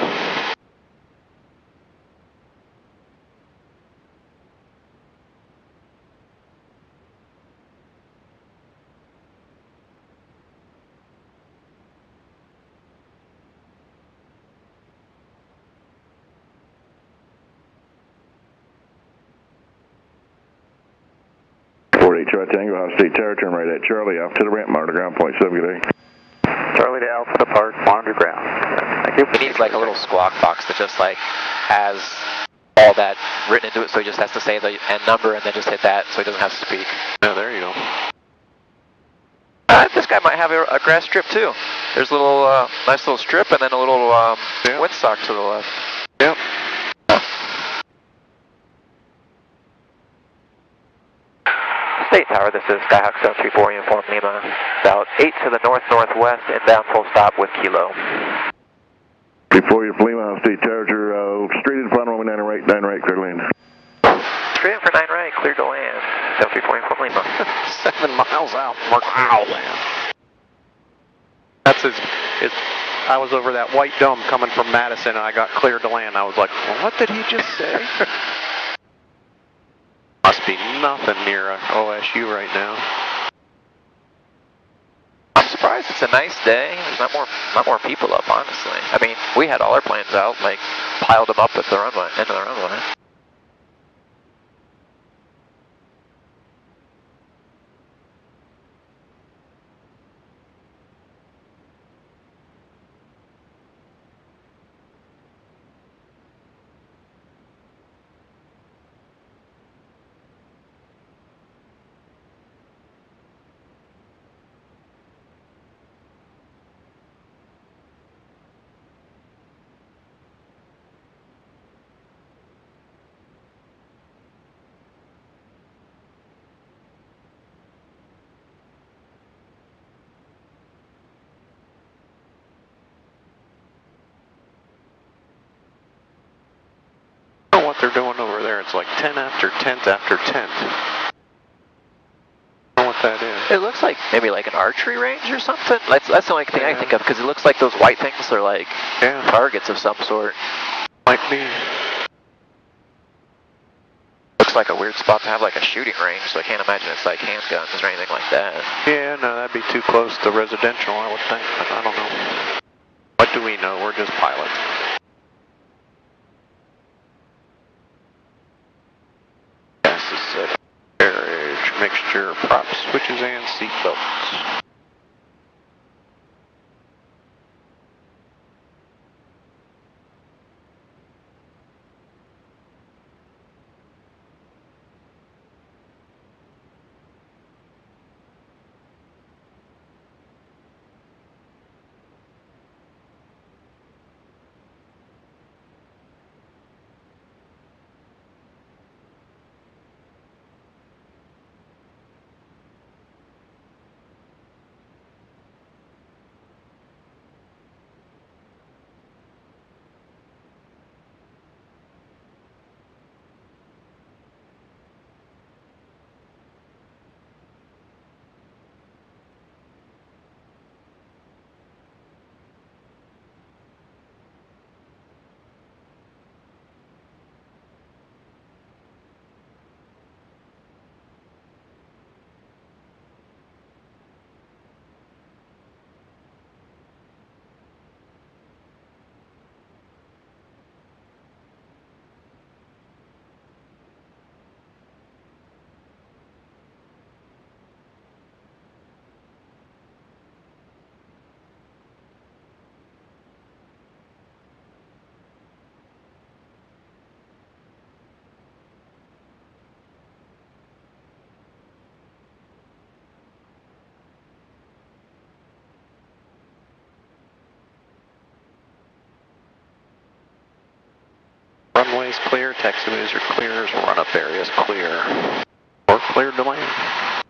Charlie Tango, House State Tower, turn right at Charlie, off to the ramp, monitor ground point 7, good day. Charlie to Alpha Park, monitor ground. Thank you. He needs like a little squawk box that just like has all that written into it, so he just has to say the end number and then just hit that, so he doesn't have to speak. Oh, there you go. This guy might have a grass strip too. There's a little nice little strip and then a little windsock to the left. Yep. State Tower, this is Skyhawk 734, Uniform Lima, about 8 to the north-northwest, inbound full stop with Kilo. Before you Lima, House State Tower, straight in front of me, 9 right, clear to land. Straight in for 9 right, clear to land, 734, Uniform Lima. 7 miles out, Mark. Wow. That's his, I was over that white dome coming from Madison, and I got cleared to land. I was like, well, what did he just say? Must be nothing near OSU right now. I'm surprised. It's a nice day. There's not more people up, honestly. I mean, we had all our planes out, like piled them up at the runway, end of the runway. what they're doing over there. It's like 10 after 10th after 10th. I don't know what that is. It looks like maybe like an archery range or something. That's the only thing I think of, because it looks like those white things are like targets of some sort. Might be. Looks like a weird spot to have like a shooting range, so I can't imagine it's like handguns or anything like that. Yeah, no, that'd be too close to residential, I would think. But I don't know. What do we know? We're just pilots. Passive carriage, mixture, props, switches, and seat belts. Runways clear, taxiways are clear, run-up areas clear. Or cleared to land.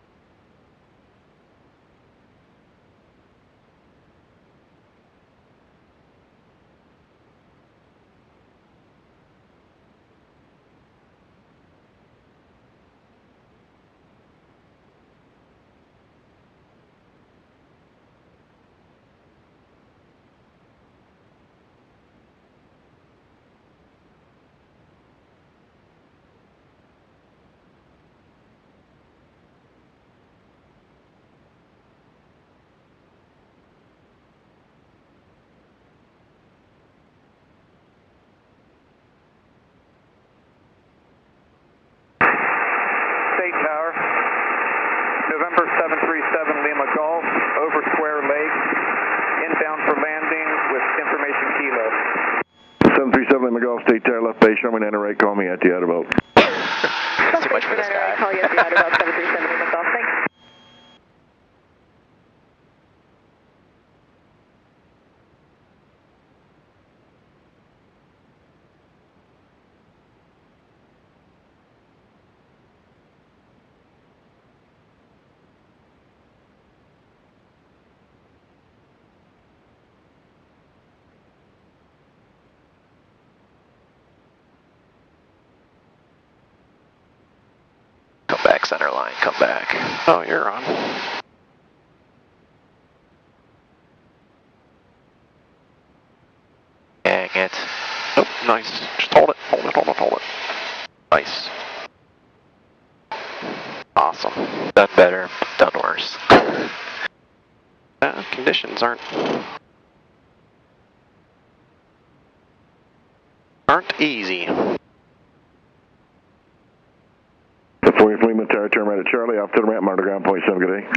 Tower, November 737 Lima Golf, over Square Lake, inbound for landing with information kilo. 737 Lima Golf, State Tower, left base, show me 9 right, call me at the outer boat. Too much for this guy. Call you at the outer boat, 737 Lima Golf, thanks. Come back, center line, come back. Oh, you're on. Dang it. Oh, nice. Just hold it, hold it, hold it, hold it. Nice. Awesome. Done better, done worse. Conditions aren't easy. Before you Lima Tower, turn right at Charlie, off to the ramp, monitor ground point 7, good day.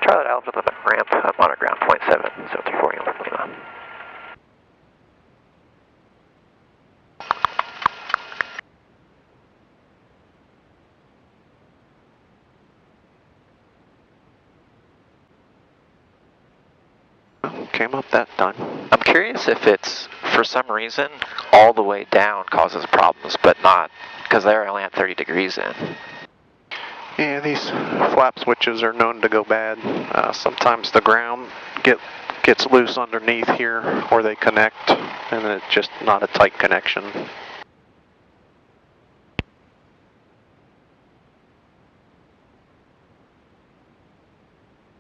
Charlie Alpha to the ramp, monitor ground point 7, 734 Lima. Came up that time. I'm curious if it's, for some reason, all the way down causes problems, but not, because they're only at 30 degrees in. Yeah, these flap switches are known to go bad. Sometimes the ground gets loose underneath here, or they connect, and it's just not a tight connection.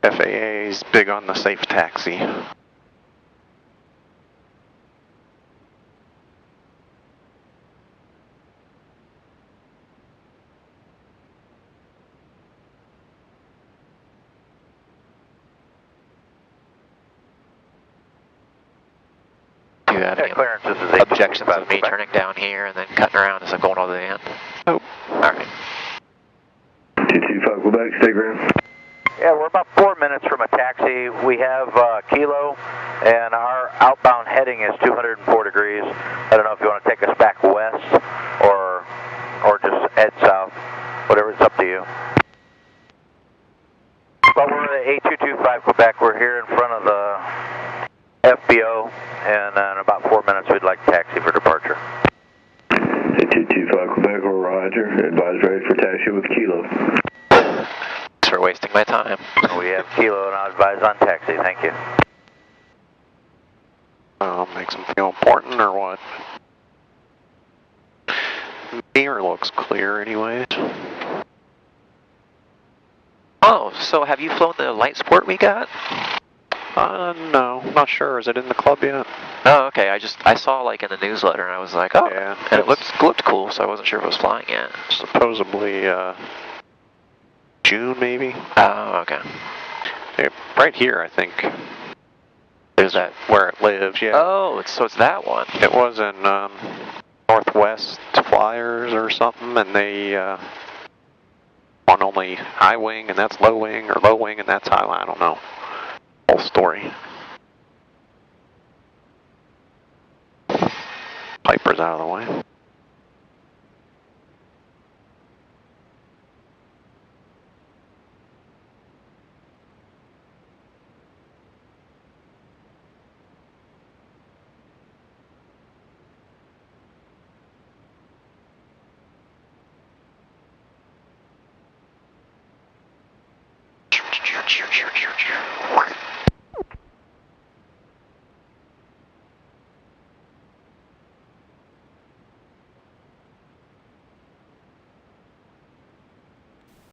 FAA is big on the safe taxi. Do you have any objections of me turning down here and then cutting around as I'm going all the way in? Oh. Alright. 225 Quebec, stay ground. Yeah, we're about 4 minutes from a taxi. We have Kilo, and our outbound heading is 204 degrees. I don't know if you want to take us back west or just head south. Whatever, it's up to you. But we're at 8225 Quebec. We're here in front of the FBO, and in about 4 minutes we'd like to taxi for departure. 8225 Quebec, we're Roger. Advise ready for taxi with Kilo. Thanks for wasting my time. We have Kilo, and I'll advise on taxi. Thank you. Makes them feel important or what? Mirror looks clear anyways. Oh, so have you flown the light sport we got? No, not sure. Is it in the club yet? Oh, okay. I saw like in the newsletter and I was like, oh, yeah, and it looked cool, so I wasn't sure if it was flying yet. Supposedly, June maybe? Oh, okay. Yeah, right here, I think. There's that. Where it lives, yeah. Oh, so it's that one. It was in, Northwest Flyers or something, and they, want only high wing, and that's low wing, or low wing, and that's high wing. I don't know. Whole story. Piper's out of the way.